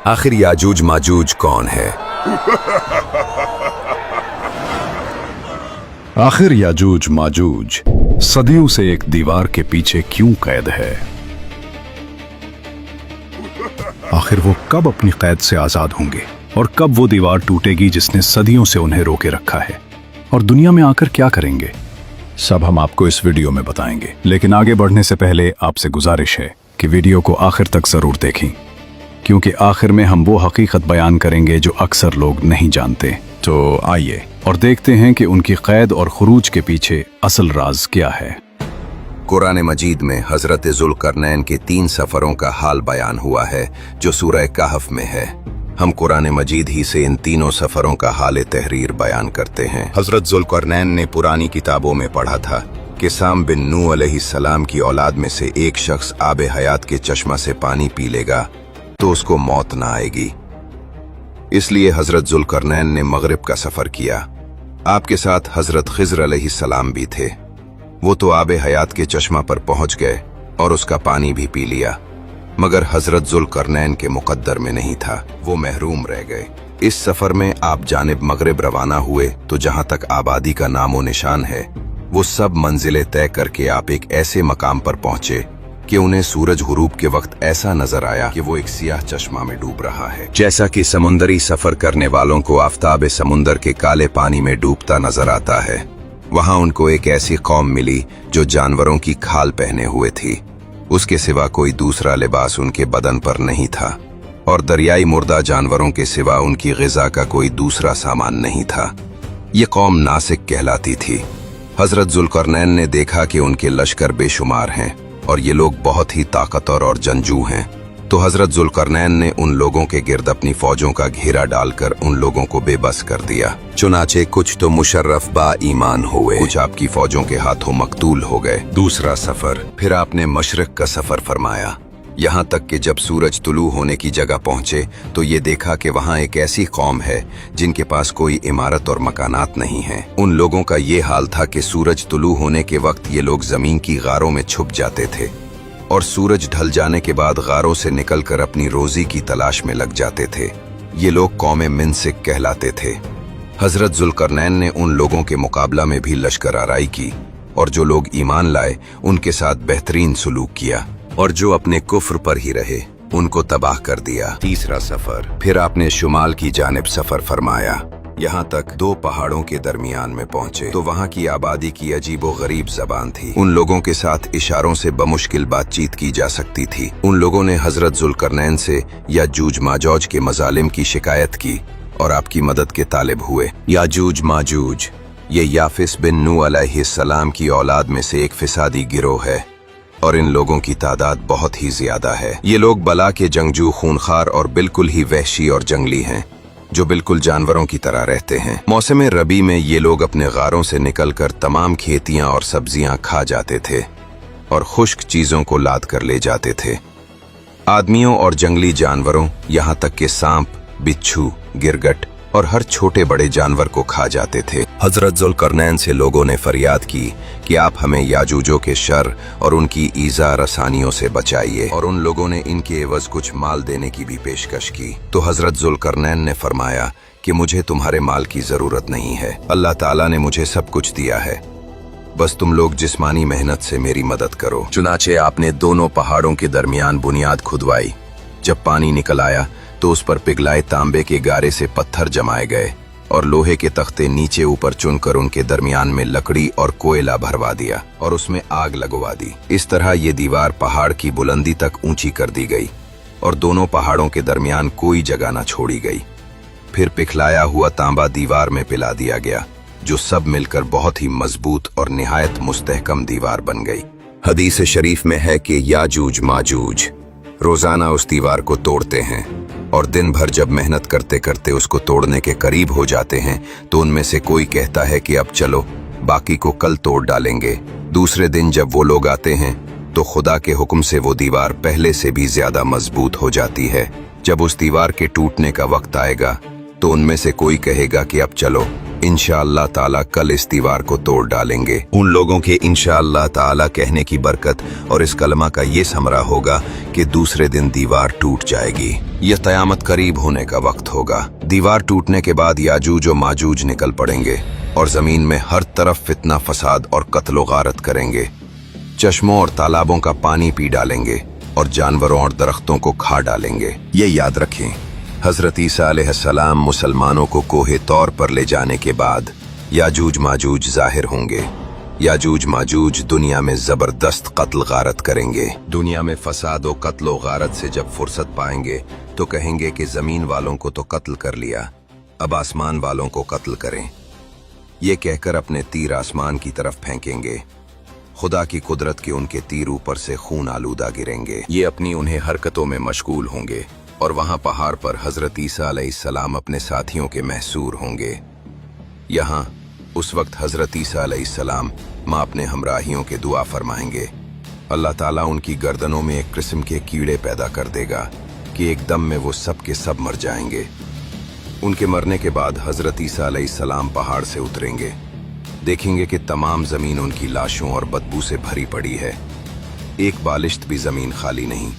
आखिर याजूज माजूज कौन है? आखिर याजूज माजूज सदियों से एक दीवार के पीछे क्यों कैद है? आखिर वो कब अपनी कैद से आजाद होंगे और कब वो दीवार टूटेगी जिसने सदियों से उन्हें रोके रखा है, और दुनिया में आकर क्या करेंगे? सब हम आपको इस वीडियो में बताएंगे, लेकिन आगे बढ़ने से पहले आपसे गुजारिश है कि वीडियो को आखिर तक जरूर देखें, क्योंकि आखिर में हम वो हकीकत बयान करेंगे जो अक्सर लोग नहीं जानते। तो आइए और देखते हैं कि उनकी कैद और खुरूज के पीछे असल राज क्या है। कुरान मजीद में हजरत जुल्करनैन के 3 सफरों का हाल बयान हुआ है जो सूरह कहफ में है। हम कुरान मजीद ही से इन तीनों सफरों का हाल तहरीर बयान करते हैं। हजरत जुल्करनैन ने पुरानी किताबों में पढ़ा था कि साम बिन नूह अलैहिस्सलाम की औलाद में से एक शख्स आबे हयात के चश्मा से पानी पी लेगा तो उसको मौत ना आएगी। इसलिए हजरत जुल्करनैन ने मगरिब का सफर किया। आपके साथ हजरत खिज्र अलैहिस्सलाम भी थे। वो तो आबे हयात के चश्मा पर पहुंच गए और उसका पानी भी पी लिया, मगर हजरत जुल्करनैन के मुकद्दर में नहीं था, वो महरूम रह गए। इस सफर में आप जानिब मगरिब रवाना हुए तो जहां तक आबादी का नामो निशान है वो सब मंजिलें तय करके आप एक ऐसे मकाम पर पहुंचे कि उन्हें सूरज गुरूब के वक्त ऐसा नजर आया कि वो एक सियाह चश्मा में डूब रहा है। जैसा कि समुंदरी सफर करने वालों को आफताब समुंदर के काले पानी में डूबता नजर आता है, वहां उनको एक ऐसी कौम मिली जो जानवरों की खाल पहने हुए थी। उसके सिवा कोई दूसरा लिबास उनके बदन पर नहीं था और दरियाई मुर्दा जानवरों के सिवा उनकी ग़िज़ा का कोई दूसरा सामान नहीं था। ये कौम नासिक कहलाती थी। हजरत जुल्करनैन ने देखा कि उनके लश्कर बेशुमार हैं और ये लोग बहुत ही ताकतवर और जंजू हैं, तो हजरत जुल्करनैन ने उन लोगों के गिर्द अपनी फौजों का घेरा डालकर उन लोगों को बेबस कर दिया। चुनाचे कुछ तो मुशर्रफ बा ईमान हुए, कुछ आपकी फौजों के हाथों मकतूल हो गए। दूसरा सफर, फिर आपने मशरिक का सफर फरमाया, यहाँ तक कि जब सूरज तुलू होने की जगह पहुंचे तो ये देखा कि वहाँ एक ऐसी कौम है जिनके पास कोई इमारत और मकानात नहीं है। उन लोगों का ये हाल था कि सूरज तुलू होने के वक्त ये लोग जमीन की गारों में छुप जाते थे और सूरज ढल जाने के बाद गारों से निकलकर अपनी रोजी की तलाश में लग जाते थे। ये लोग कौम मिनसिक कहलाते थे। हजरत जुल्करनैन ने उन लोगों के मुकाबला में भी लश्कर आराई की और जो लोग ईमान लाए उनके साथ बेहतरीन सलूक किया और जो अपने कुफ्र पर ही रहे उनको तबाह कर दिया। तीसरा सफर, फिर आपने शुमाल की जानिब सफर फरमाया। यहाँ तक 2 पहाड़ों के दरमियान में पहुंचे तो वहाँ की आबादी की अजीबो गरीब जबान थी। उन लोगों के साथ इशारों से बमुश्किल बातचीत की जा सकती थी। उन लोगों ने हजरत जुल्करनैन से याजूज माजूज के मजालिम की शिकायत की और आपकी मदद के तालिब हुए। याजूज माजूज ये याफिस बिन नूह अलैहिस्सलाम की औलाद में से एक फिसादी गिरोह है और इन लोगों की तादाद बहुत ही ज्यादा है। ये लोग बला के जंगजू, खूनखार और बिल्कुल ही वहशी और जंगली हैं, जो बिल्कुल जानवरों की तरह रहते हैं। मौसम रबी में ये लोग अपने गारों से निकलकर तमाम खेतियां और सब्जियां खा जाते थे और खुश्क चीजों को लाद कर ले जाते थे। आदमियों और जंगली जानवरों, यहाँ तक कि सांप, बिच्छू, गिरगट और हर छोटे बड़े जानवर को खा जाते थे। हजरत जुल्करनैन से लोगों ने फरियाद की कि आप हमें याजूजों के शर और उनकी ईजा रसानियों से बचाइए, और उन लोगों ने इनके एवज कुछ माल देने की भी पेशकश की। तो हजरत जुल्करनैन ने फरमाया कि मुझे तुम्हारे माल की जरूरत नहीं है, अल्लाह ताला ने मुझे सब कुछ दिया है, बस तुम लोग जिस्मानी मेहनत से मेरी मदद करो। चुनाचे आपने दोनों पहाड़ों के दरमियान बुनियाद खुदवाई। जब पानी निकल आया तो उस पर पिघलाए तांबे के गारे से पत्थर जमाए गए और लोहे के तख्ते नीचे ऊपर चुनकर उनके दरमियान में लकड़ी और कोयला भरवा दिया और उसमें आग लगवा दी। इस तरह ये दीवार पहाड़ की बुलंदी तक ऊंची कर दी गई और दोनों पहाड़ों के दरमियान कोई जगह न छोड़ी गई। फिर पिघलाया हुआ तांबा दीवार में पिला दिया गया, जो सब मिलकर बहुत ही मजबूत और निहायत मुस्तहकम दीवार बन गई। हदीस शरीफ में है कि याजूज माजूज रोजाना उस दीवार को तोड़ते हैं और दिन भर जब मेहनत करते करते उसको तोड़ने के करीब हो जाते हैं तो उनमें से कोई कहता है कि अब चलो बाकी को कल तोड़ डालेंगे। दूसरे दिन जब वो लोग आते हैं तो खुदा के हुक्म से वो दीवार पहले से भी ज्यादा मजबूत हो जाती है। जब उस दीवार के टूटने का वक्त आएगा तो उनमें से कोई कहेगा कि अब चलो इंशाअल्लाह ताला कल इस दीवार को तोड़ डालेंगे। उन लोगों के इंशाअल्लाह ताला कहने की बरकत और इस कलमा का ये समरा होगा कि दूसरे दिन दीवार टूट जाएगी। यह क़यामत करीब होने का वक्त होगा। दीवार टूटने के बाद याजूज और माजूज निकल पड़ेंगे और जमीन में हर तरफ फितना फसाद और कत्लो गारत करेंगे। चश्मों और तालाबों का पानी पी डालेंगे और जानवरों और दरख्तों को खा डालेंगे। ये याद रखें, हजरत ईसा अलैहिस्सलाम मुसलमानों को कोहे तौर पर ले जाने के बाद याजूज माजूज जाहिर होंगे। याजूज माजूज दुनिया में जबरदस्त कत्ल गारत करेंगे। दुनिया में फसाद और कत्ल गारत से जब फुर्सत पाएंगे तो कहेंगे कि जमीन वालों को तो कत्ल कर लिया, अब आसमान वालों को कत्ल करें। ये कहकर अपने तीर आसमान की तरफ फेंकेंगे। खुदा की कुदरत के उनके तीर ऊपर से खून आलूदा गिरेंगे। ये अपनी उन्हें हरकतों में मशगूल होंगे और वहां पहाड़ पर हजरत ईसा अलैहिस्सलाम अपने साथियों के महसूर होंगे। यहाँ उस वक्त हजरत ईसा अलैहिस्सलाम माँ अपने हमराहियों के दुआ फरमाएंगे। अल्लाह ताला उनकी गर्दनों में एक किस्म के कीड़े पैदा कर देगा कि एकदम में वो सब के सब मर जाएंगे। उनके मरने के बाद हजरत ईसा अलैहिस्सलाम पहाड़ से उतरेंगे। देखेंगे कि तमाम जमीन उनकी लाशों और बदबू से भरी पड़ी है। एक बालिश्त भी जमीन खाली नहीं।